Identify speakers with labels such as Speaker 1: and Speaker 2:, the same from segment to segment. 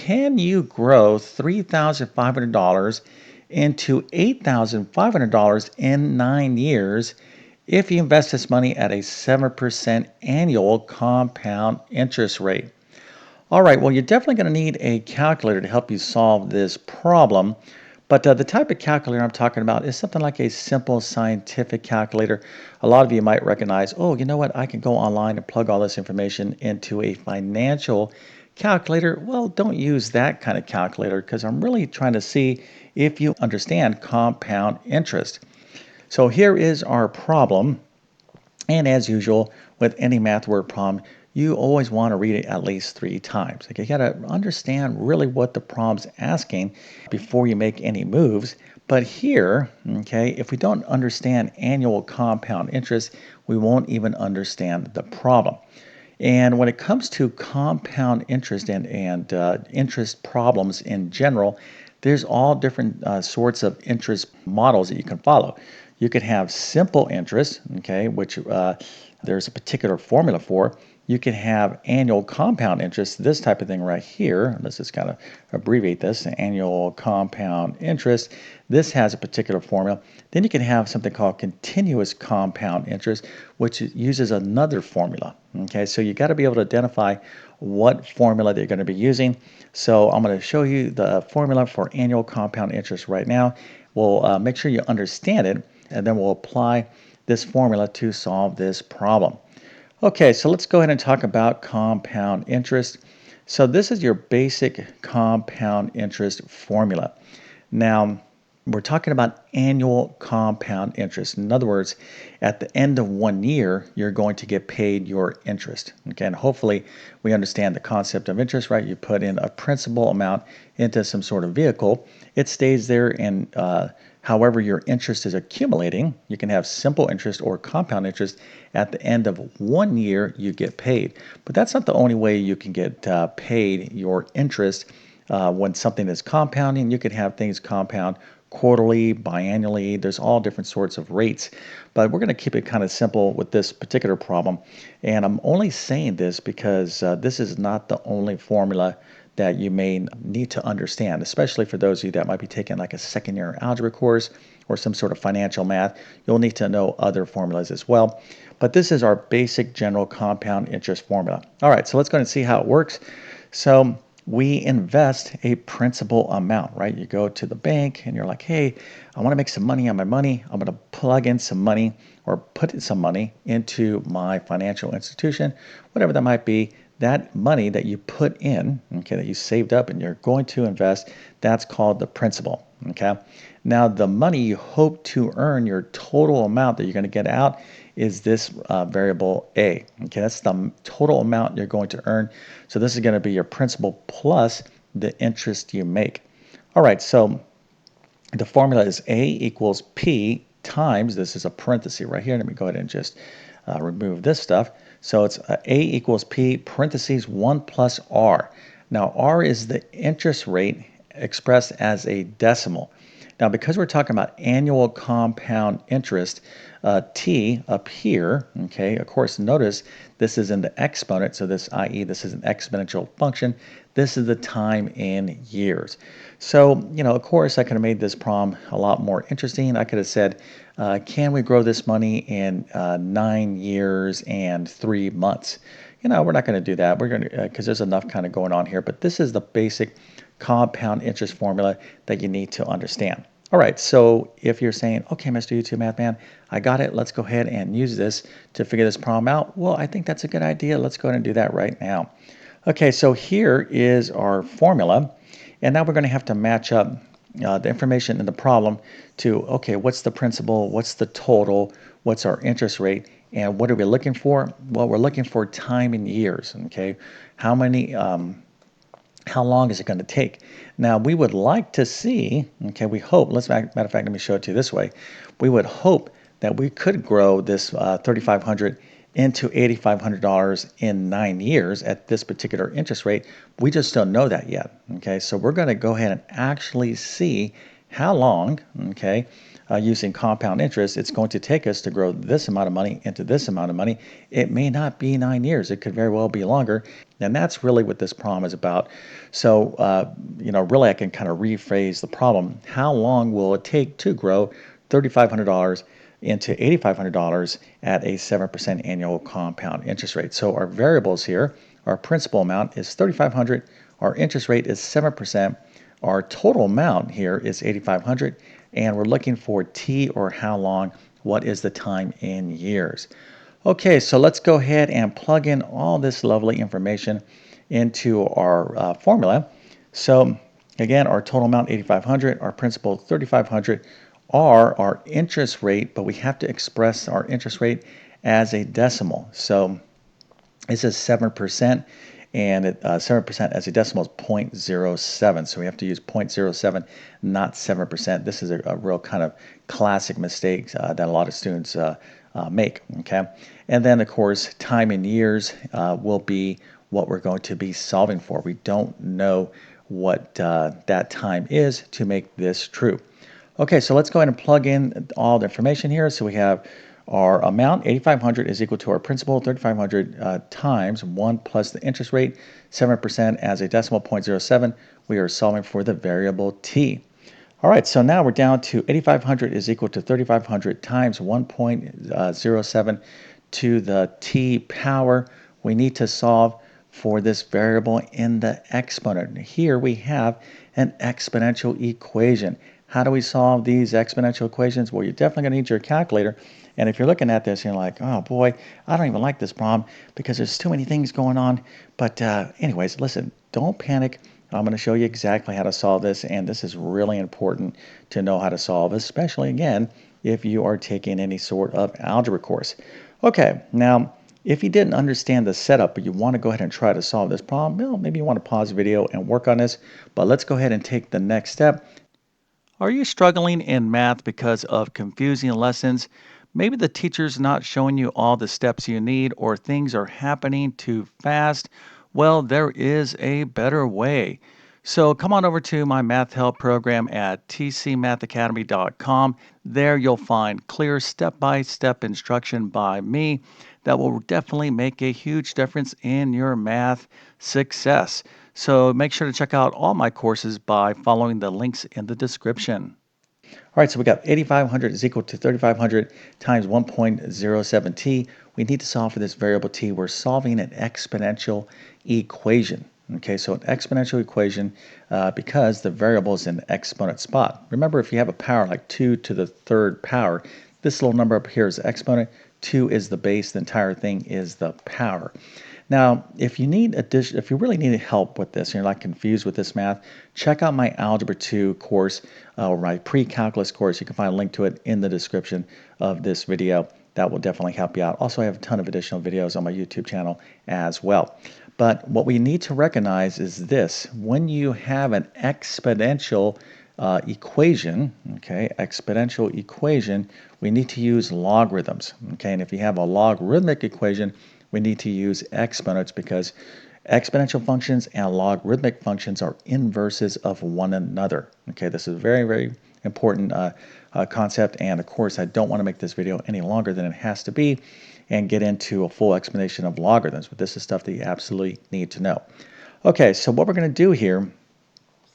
Speaker 1: can you grow $3,500 into $8,500 in 9 years if you invest this money at a 7% annual compound interest rate? All right, well, you're definitely going to need a calculator to help you solve this problem. But the type of calculator I'm talking about is something like a simple scientific calculator. A lot of you might recognize, oh, you know what? I can go online and plug all this information into a financial calculator. Well, don't use that kind of calculator because I'm really trying to see if you understand compound interest. So here is our problem. And as usual, with any math word problem, you always want to read it at least 3 times. Okay, you got to understand really what the problem's asking before you make any moves. But here, okay, if we don't understand annual compound interest, we won't even understand the problem. And when it comes to compound interest and interest problems in general, there's all different sorts of interest models that you can follow. You could have simple interest, okay, which there's a particular formula for. You can have annual compound interest, this type of thing right here. Let's just kind of abbreviate this, annual compound interest. This has a particular formula. Then you can have something called continuous compound interest, which uses another formula. Okay, so you got to be able to identify what formula they're going to be using. So I'm going to show you the formula for annual compound interest right now. We'll make sure you understand it, and then we'll apply this formula to solve this problem. Okay, so let's go ahead and talk about compound interest. So this is your basic compound interest formula. Now, we're talking about annual compound interest. In other words, at the end of 1 year, you're going to get paid your interest. Okay, and hopefully we understand the concept of interest, right? You put in a principal amount into some sort of vehicle. It stays there, and however your interest is accumulating, you can have simple interest or compound interest. At the end of 1 year, you get paid. But that's not the only way you can get paid your interest. When something is compounding, you could have things compound quarterly, biannually. There's all different sorts of rates. But we're going to keep it kind of simple with this particular problem. And I'm only saying this because this is not the only formula that you may need to understand, especially for those of you that might be taking like a second-year algebra course or some sort of financial math. You'll need to know other formulas as well. But this is our basic general compound interest formula. All right, so let's go and see how it works. So we invest a principal amount, right? You go to the bank and you're like, hey, I want to make some money on my money. I'm going to plug in some money or put some money into my financial institution, whatever that might be. That money that you put in, okay, that you saved up and you're going to invest, that's called the principal, okay? Now, the money you hope to earn, your total amount that you're going to get out, is this variable A. Okay, that's the total amount you're going to earn. So this is going to be your principal plus the interest you make. All right, so the formula is A equals P times, this is a parenthesis right here. Let me go ahead and just remove this stuff. So it's A equals P parentheses 1 plus R. Now R is the interest rate expressed as a decimal. Now, because we're talking about annual compound interest, T up here, okay, of course, notice this is in the exponent, so this, i.e., this is an exponential function. This is the time in years. So, you know, of course, I could have made this problem a lot more interesting. I could have said, can we grow this money in 9 years and 3 months? You know, we're not going to do that. We're going to, because there's enough kind of going on here, but this is the basic compound interest formula that you need to understand. All right, so if you're saying, okay, Mr. YouTube Math Man, I got it. Let's go ahead and use this to figure this problem out. Well, I think that's a good idea. Let's go ahead and do that right now. Okay, so here is our formula. And now we're going to have to match up the information in the problem to, okay, what's the principal? What's the total? What's our interest rate? And what are we looking for? Well, we're looking for time in years, okay? How many... how long is it going to take? Now, we would like to see, okay, we hope, matter of fact, let me show it to you this way. We would hope that we could grow this $3,500 into $8,500 in 9 years at this particular interest rate. We just don't know that yet, okay? So we're going to go ahead and actually see how long, okay, using compound interest, it's going to take us to grow this amount of money into this amount of money. It may not be 9 years. It could very well be longer. And that's really what this problem is about. So, really I can kind of rephrase the problem. How long will it take to grow $3,500 into $8,500 at a 7% annual compound interest rate? So our variables here, our principal amount is $3,500, our interest rate is 7%, our total amount here is $8,500, and we're looking for T, or how long, what is the time in years. Okay, so let's go ahead and plug in all this lovely information into our formula. So again, our total amount 8,500, our principal 3,500, are our interest rate, but we have to express our interest rate as a decimal. So this is 7%, and 7% as a decimal is 0.07. So we have to use 0.07, not 7%. This is a real kind of classic mistake that a lot of students make. Okay, and then of course time in years will be what we're going to be solving for. We don't know what that time is to make this true. Okay, so let's go ahead and plug in all the information here. So we have our amount, 8,500, is equal to our principal, 3,500 times 1 plus the interest rate, 7% as a decimal, 0.07. We are solving for the variable t. All right, so now we're down to 8,500 is equal to 3,500 times 1.07 to the t power. We need to solve for this variable in the exponent. Here we have an exponential equation. How do we solve these exponential equations? Well, you're definitely going to need your calculator. And if you're looking at this, you're like, oh boy, I don't even like this problem because there's too many things going on. But anyways, listen, don't panic. I'm going to show you exactly how to solve this. And this is really important to know how to solve, especially, again, if you are taking any sort of algebra course. Okay, now, if you didn't understand the setup, but you want to go ahead and try to solve this problem, well, maybe you want to pause the video and work on this. But let's go ahead and take the next step. Are you struggling in math because of confusing lessons? Maybe the teacher's not showing you all the steps you need, or things are happening too fast. Well, there is a better way. So come on over to my math help program at tcmathacademy.com. There you'll find clear step-by-step instruction by me that will definitely make a huge difference in your math success. So make sure to check out all my courses by following the links in the description. All right, so we got 8,500 is equal to 3,500 times 1.07t. We need to solve for this variable t. We're solving an exponential equation. Okay, so an exponential equation because the variable is in the exponent spot. Remember, if you have a power like 2 to the third power, this little number up here is the exponent, 2 is the base, the entire thing is the power. Now, if you really need help with this, and you're not confused with this math, check out my Algebra 2 course or my pre-calculus course. You can find a link to it in the description of this video. That will definitely help you out. Also, I have a ton of additional videos on my YouTube channel as well. But what we need to recognize is this: when you have an exponential equation, okay, exponential equation, we need to use logarithms, okay? And if you have a logarithmic equation, we need to use exponents because exponential functions and logarithmic functions are inverses of one another. Okay, this is a very, very important concept, and of course I don't want to make this video any longer than it has to be and get into a full explanation of logarithms, but this is stuff that you absolutely need to know. Okay, so what we're going to do here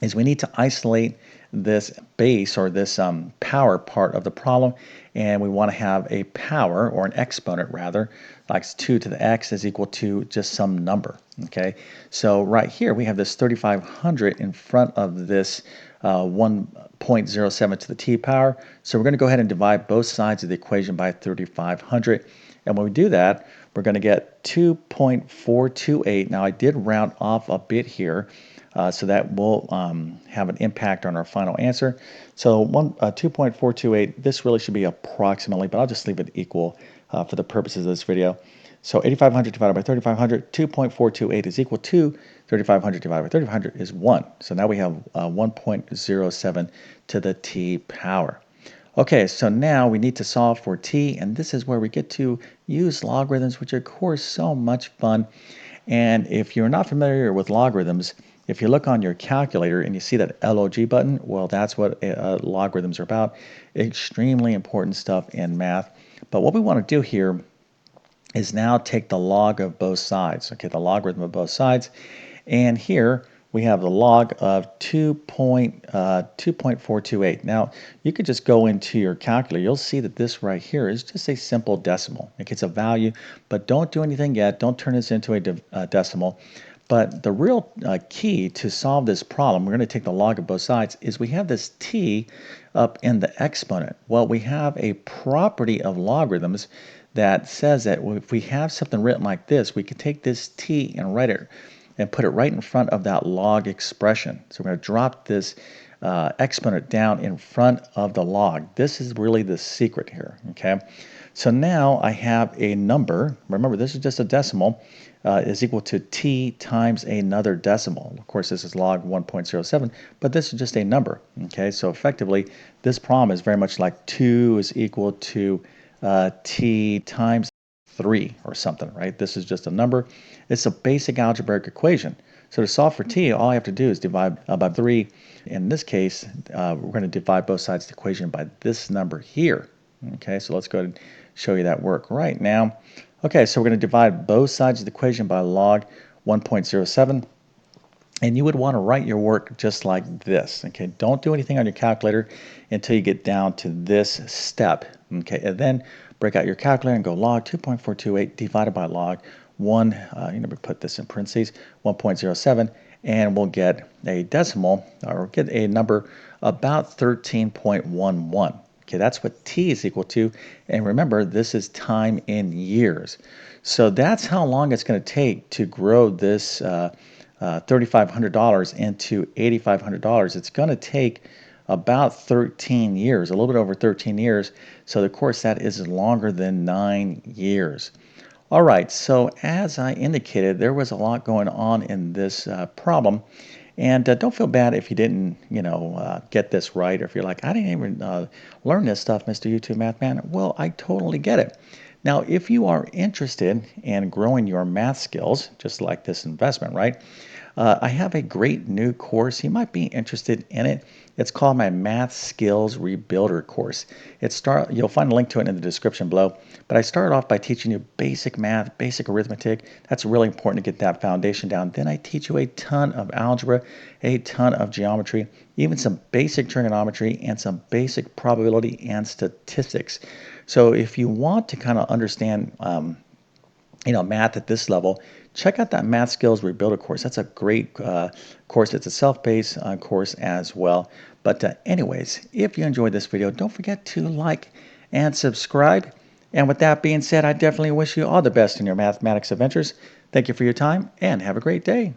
Speaker 1: is we need to isolate this base, or this power part of the problem, and we want to have a power, or an exponent rather, like 2 to the x is equal to just some number. Okay, so right here we have this 3,500 in front of this 1.07 to the t power. So we're going to go ahead and divide both sides of the equation by 3,500. And when we do that, we're going to get 2.428. Now I did round off a bit here, so that will have an impact on our final answer. So 2.428, this really should be approximately, but I'll just leave it equal for the purposes of this video. So 8,500 divided by 3,500, 2.428 is equal to 3,500 divided by 3,500 is 1. So now we have 1.07 to the t power. Okay, so now we need to solve for t, and this is where we get to use logarithms, which are, of course, so much fun. And if you're not familiar with logarithms, if you look on your calculator and you see that log button, well, that's what logarithms are about. Extremely important stuff in math. But what we want to do here is now take the log of both sides, okay, the logarithm of both sides. And here we have the log of 2.428. Now, you could just go into your calculator. You'll see that this right here is just a simple decimal. It gets a value, but don't do anything yet. Don't turn this into a decimal. But the real key to solve this problem, we're going to take the log of both sides, is we have this t up in the exponent. Well, we have a property of logarithms that says that if we have something written like this, we can take this t and write it and put it right in front of that log expression. So we're going to drop this exponent down in front of the log. This is really the secret here, okay? So now I have a number. Remember, this is just a decimal. Is equal to t times another decimal. Of course, this is log 1.07, but this is just a number. Okay, so effectively, this problem is very much like 2 is equal to t times 3 or something, right? This is just a number. It's a basic algebraic equation. So to solve for t, all I have to do is divide by 3. In this case, we're going to divide both sides of the equation by this number here. Okay, so let's go ahead and show you that work right now. Okay, so we're going to divide both sides of the equation by log 1.07. And you would want to write your work just like this. Okay, don't do anything on your calculator until you get down to this step. Okay, and then break out your calculator and go log 2.428 divided by log 1, you know, we put this in parentheses, 1.07, and we'll get a decimal, or get a number about 13.11. Okay, that's what t is equal to. And remember, this is time in years. So that's how long it's going to take to grow this $3,500 into $8,500. It's going to take about 13 years, a little bit over 13 years. So of course that is longer than 9 years. All right, so as I indicated, there was a lot going on in this problem. And don't feel bad if you didn't, get this right, or if you're like, I didn't even learn this stuff, Mr. YouTube Math Man. Well, I totally get it. Now, if you are interested in growing your math skills, just like this investment, right? I have a great new course. You might be interested in it. It's called my Math Skills Rebuilder course. You'll find a link to it in the description below. But I started off by teaching you basic math, basic arithmetic. That's really important to get that foundation down. Then I teach you a ton of algebra, a ton of geometry, even some basic trigonometry, and some basic probability and statistics. So if you want to kind of understand math at this level, check out that Math Skills Rebuilder course. That's a great course. It's a self-paced course as well. But anyways, if you enjoyed this video, don't forget to like and subscribe. And with that being said, I definitely wish you all the best in your mathematics adventures. Thank you for your time and have a great day.